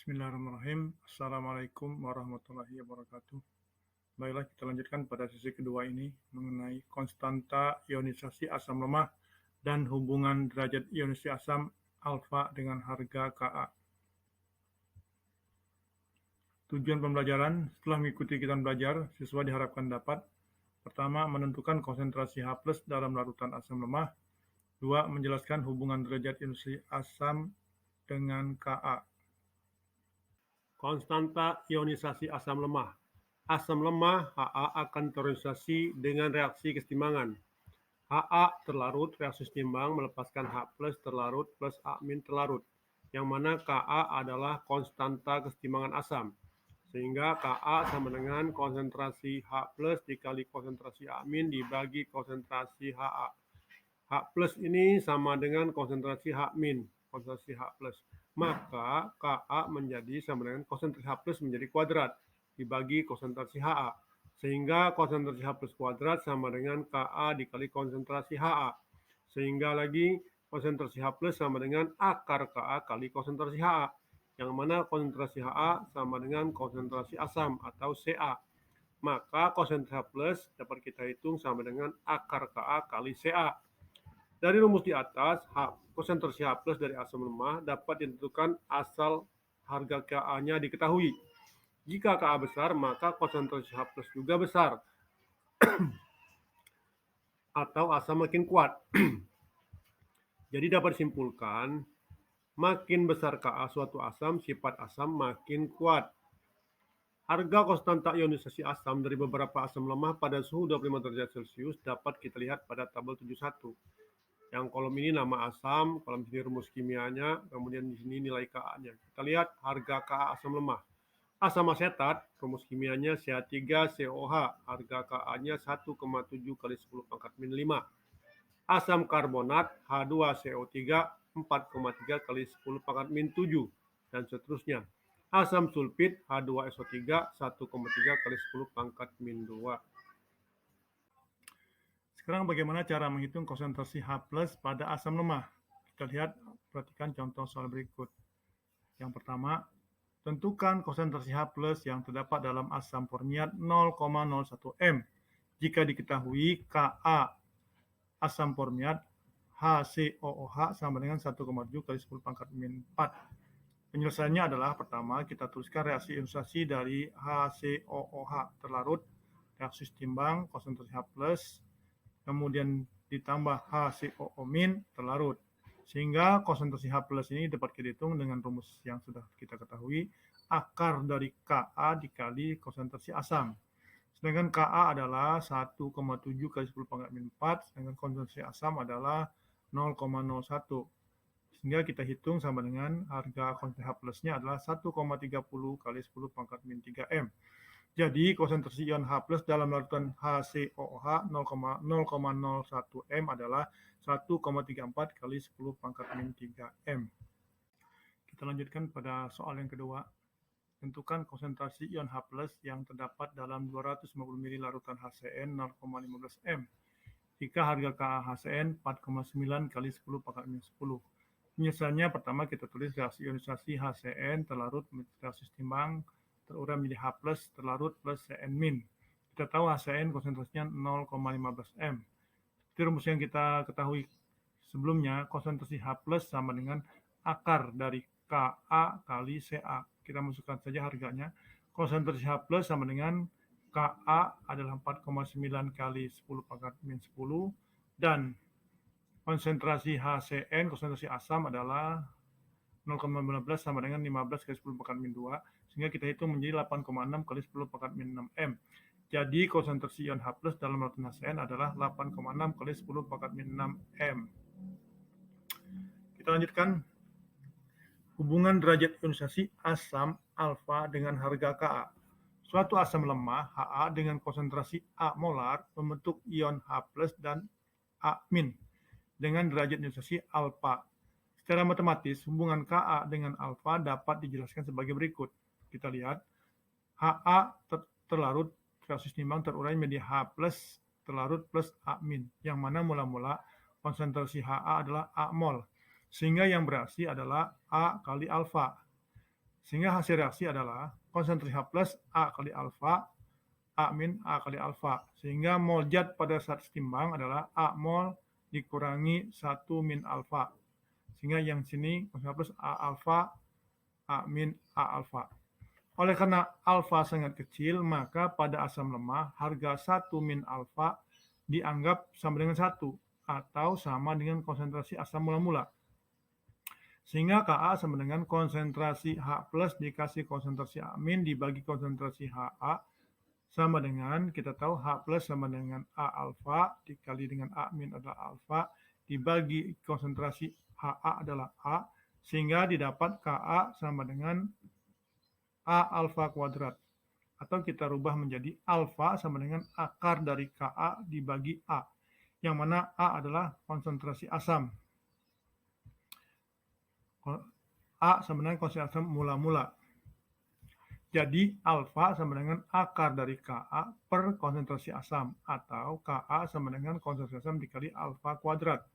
Bismillahirrahmanirrahim. Assalamualaikum warahmatullahi wabarakatuh. Baiklah, kita lanjutkan pada sesi kedua ini mengenai konstanta ionisasi asam lemah dan hubungan derajat ionisasi asam alfa dengan harga Ka. Tujuan pembelajaran: setelah mengikuti kegiatan belajar, siswa diharapkan dapat: pertama, menentukan konsentrasi H+ dalam larutan asam lemah. Dua, menjelaskan hubungan derajat ionisasi asam dengan Ka. Konstanta ionisasi asam lemah. Asam lemah Ha akan terionisasi dengan reaksi kesetimbangan. Ha terlarut reaksi setimbang melepaskan H+ terlarut plus A- terlarut, yang mana Ka adalah konstanta kesetimbangan asam. Sehingga Ka sama dengan konsentrasi H+ dikali konsentrasi A- dibagi konsentrasi Ha. H+ ini sama dengan konsentrasi H-, konsentrasi H+. Maka Ka menjadi sama dengan konsentrasi H+ menjadi kuadrat dibagi konsentrasi Ha. Sehingga konsentrasi H+ kuadrat sama dengan Ka dikali konsentrasi Ha. Sehingga lagi konsentrasi H+ sama dengan akar Ka kali konsentrasi Ha. Yang mana konsentrasi Ha sama dengan konsentrasi asam atau Ca. Maka konsentrasi H+ dapat kita hitung sama dengan akar Ka kali Ca. Dari rumus di atas, konsentrasi H+ dari asam lemah dapat ditentukan asal harga Ka-nya diketahui. Jika Ka besar, maka konsentrasi H+ juga besar. Atau asam makin kuat. Jadi dapat disimpulkan, makin besar Ka suatu asam, sifat asam makin kuat. Harga konstanta ionisasi asam dari beberapa asam lemah pada suhu 25 derajat Celcius dapat kita lihat pada tabel 71. Yang kolom ini nama asam, kolom sini rumus kimianya, kemudian di sini nilai Ka-nya. Kita lihat harga Ka asam lemah. Asam asetat, rumus kimianya Ca3COH, harga Ka-nya 1,7 kali 10 pangkat min 5. Asam karbonat H2CO3, 4,3 kali 10 pangkat min 7, dan seterusnya. Asam sulfit H2SO3, 1,3 kali 10 pangkat min 2. Sekarang bagaimana cara menghitung konsentrasi H+ pada asam lemah? Kita lihat, perhatikan contoh soal berikut. Yang pertama, tentukan konsentrasi H+ yang terdapat dalam asam formiat 0,01 m. Jika diketahui Ka asam formiat HCOOH sama dengan 1,7 kali 10 pangkat min 4. Penyelesaiannya adalah pertama, kita tuliskan reaksi ionisasi dari HCOOH terlarut, reaksi setimbang, konsentrasi H+, kemudian ditambah HCOO- terlarut. Sehingga konsentrasi H+ ini dapat kita hitung dengan rumus yang sudah kita ketahui, akar dari Ka dikali konsentrasi asam. Sedangkan Ka adalah 1,7 kali 10 pangkat min 4, sedangkan konsentrasi asam adalah 0,01. Sehingga kita hitung sama dengan harga konsentrasi H+-nya adalah 1,30 kali 10 pangkat min 3 m. Jadi konsentrasi ion H+ dalam larutan HCOOH 0,01 m adalah 1,34 kali 10 pangkat min 3 m. Kita lanjutkan pada soal yang kedua. Tentukan konsentrasi ion H+ yang terdapat dalam 250 ml larutan HCN 0,15 m. Jika harga KHCN 4,9 kali 10 pangkat min 10. Penyelesaiannya pertama kita tulis reaksi ionisasi HCN terlarut reaksi setimbang terurai menjadi H+ terlarut plus Cn-. Kita tahu HCN konsentrasinya 0,15 m. Seperti rumus yang kita ketahui sebelumnya, konsentrasi H+ sama dengan akar dari Ka kali Ca. Kita masukkan saja harganya. Konsentrasi H+ sama dengan Ka adalah 4,9 kali 10 pangkat min 10, dan konsentrasi HCN, konsentrasi asam adalah 0,15 sama dengan 15 kali 10 pangkat min 2, sehingga kita hitung menjadi 8,6 kali 10 pangkat min 6 m. Jadi konsentrasi ion H+ dalam larutan HCN adalah 8,6 kali 10 pangkat min 6 m. Kita lanjutkan. Hubungan derajat ionisasi asam alfa dengan harga Ka. Suatu asam lemah Ha dengan konsentrasi A molar membentuk ion H+ dan A- dengan derajat ionisasi alfa. Secara matematis, hubungan Ka dengan alfa dapat dijelaskan sebagai berikut. Kita lihat, Ha terlarut reaksi seimbang terurai menjadi H+ terlarut plus A-, yang mana mula-mula konsentrasi Ha adalah A mol, sehingga yang bereaksi adalah A kali alfa. Sehingga hasil reaksi adalah konsentrasi H plus A kali alfa, A min A kali alfa. Sehingga mol zat pada saat setimbang adalah A mol dikurangi 1 min alfa. Sehingga yang sini konsentrasi plus A alfa, A min A alfa. Oleh karena alfa sangat kecil, maka pada asam lemah harga 1 min alfa dianggap sama dengan 1 atau sama dengan konsentrasi asam mula-mula. Sehingga Ka sama dengan konsentrasi H plus dikasih konsentrasi A min dibagi konsentrasi HA sama dengan, kita tahu H plus sama dengan A alfa dikali dengan A min adalah alfa dibagi konsentrasi HA adalah A, sehingga didapat Ka sama dengan A alfa kuadrat. Atau kita rubah menjadi alfa sama dengan akar dari Ka dibagi A, yang mana A adalah konsentrasi asam. A sama dengan konsentrasi asam mula-mula. Jadi alfa sama dengan akar dari Ka per konsentrasi asam, atau Ka sama dengan konsentrasi asam dikali alfa kuadrat.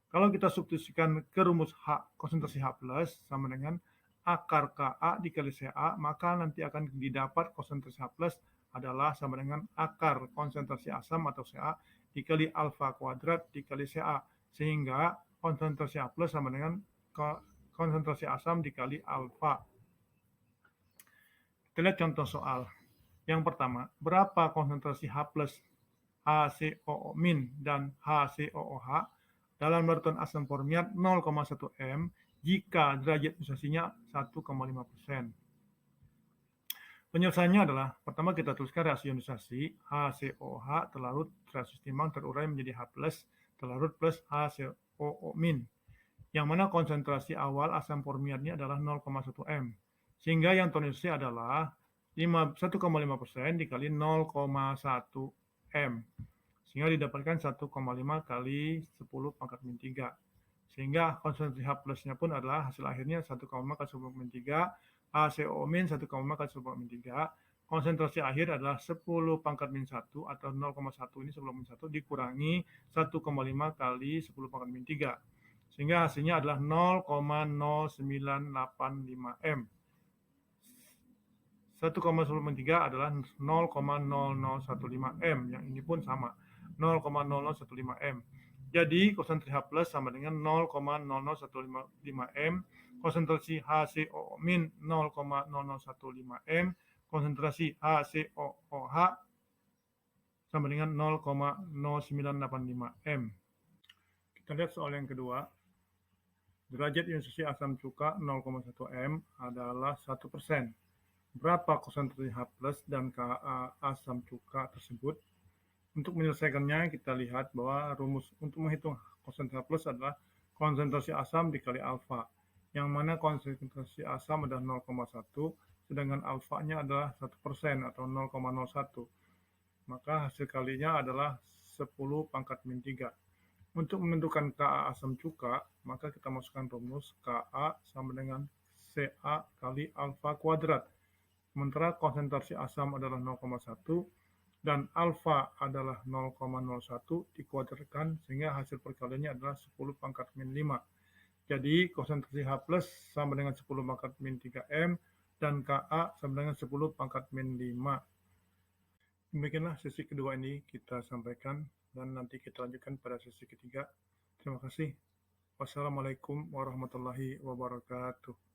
Kalau kita substitusikan ke rumus H, konsentrasi H plus sama dengan akar Ka dikali Ca, maka nanti akan didapat konsentrasi H plus adalah sama dengan akar konsentrasi asam atau Ca dikali alfa kuadrat dikali Ca, sehingga konsentrasi H plus sama dengan konsentrasi asam dikali alfa. Kita lihat contoh soal. Yang pertama, berapa konsentrasi H plus, HCOO min, dan HCOOH dalam larutan asam formiat 0,1 m jika derajat ionisasinya 1,5%. Penyelesaiannya adalah, pertama kita tuliskan reaksi ionisasi HCOOH terlarut reaksi setimbang terurai menjadi H plus terlarut plus HCOO min, yang mana konsentrasi awal asam formiatnya adalah 0,1 m. Sehingga yang toleransi adalah 1,5% dikali 0,1 m. Sehingga didapatkan 1,5 kali 10 pangkat min 3. Sehingga konsentrasi H plusnya pun adalah hasil akhirnya 1,5 kali 10 pangkat min 3. HCO min 1,5 kali 10 pangkat min 3. Konsentrasi akhir adalah 10 pangkat min 1 atau 0,1 ini 10 min 1 dikurangi 1,5 kali 10 pangkat min 3. Sehingga hasilnya adalah 0,0985 m. 1,10 adalah 0,0015 m, yang ini pun sama, 0,0015 m. Jadi konsentrasi H plus sama dengan 0,0015 m, konsentrasi HCOO min 0,0015 m, konsentrasi HCOOH sama dengan 0,0985 m. Kita lihat soal yang kedua. Derajat ionisasi asam cuka 0,1 m adalah 1%. Berapa konsentrasi H plus dan Ka asam cuka tersebut? Untuk menyelesaikannya, kita lihat bahwa rumus untuk menghitung konsentrasi H plus adalah konsentrasi asam dikali alfa, yang mana konsentrasi asam adalah 0,1, sedangkan alfanya adalah 1% atau 0,01. Maka hasil kalinya adalah 10 pangkat min 3. Untuk menentukan Ka asam cuka, maka kita masukkan rumus Ka sama dengan Ca kali alfa kuadrat. Sementara konsentrasi asam adalah 0,1 dan alfa adalah 0,01 dikuadratkan sehingga hasil perkaliannya adalah 10 pangkat min 5. Jadi konsentrasi H plus sama dengan 10 pangkat min 3M dan Ka sama dengan 10 pangkat min 5. Demikianlah sesi kedua ini kita sampaikan dan nanti kita lanjutkan pada sesi ketiga. Terima kasih. Wassalamualaikum warahmatullahi wabarakatuh.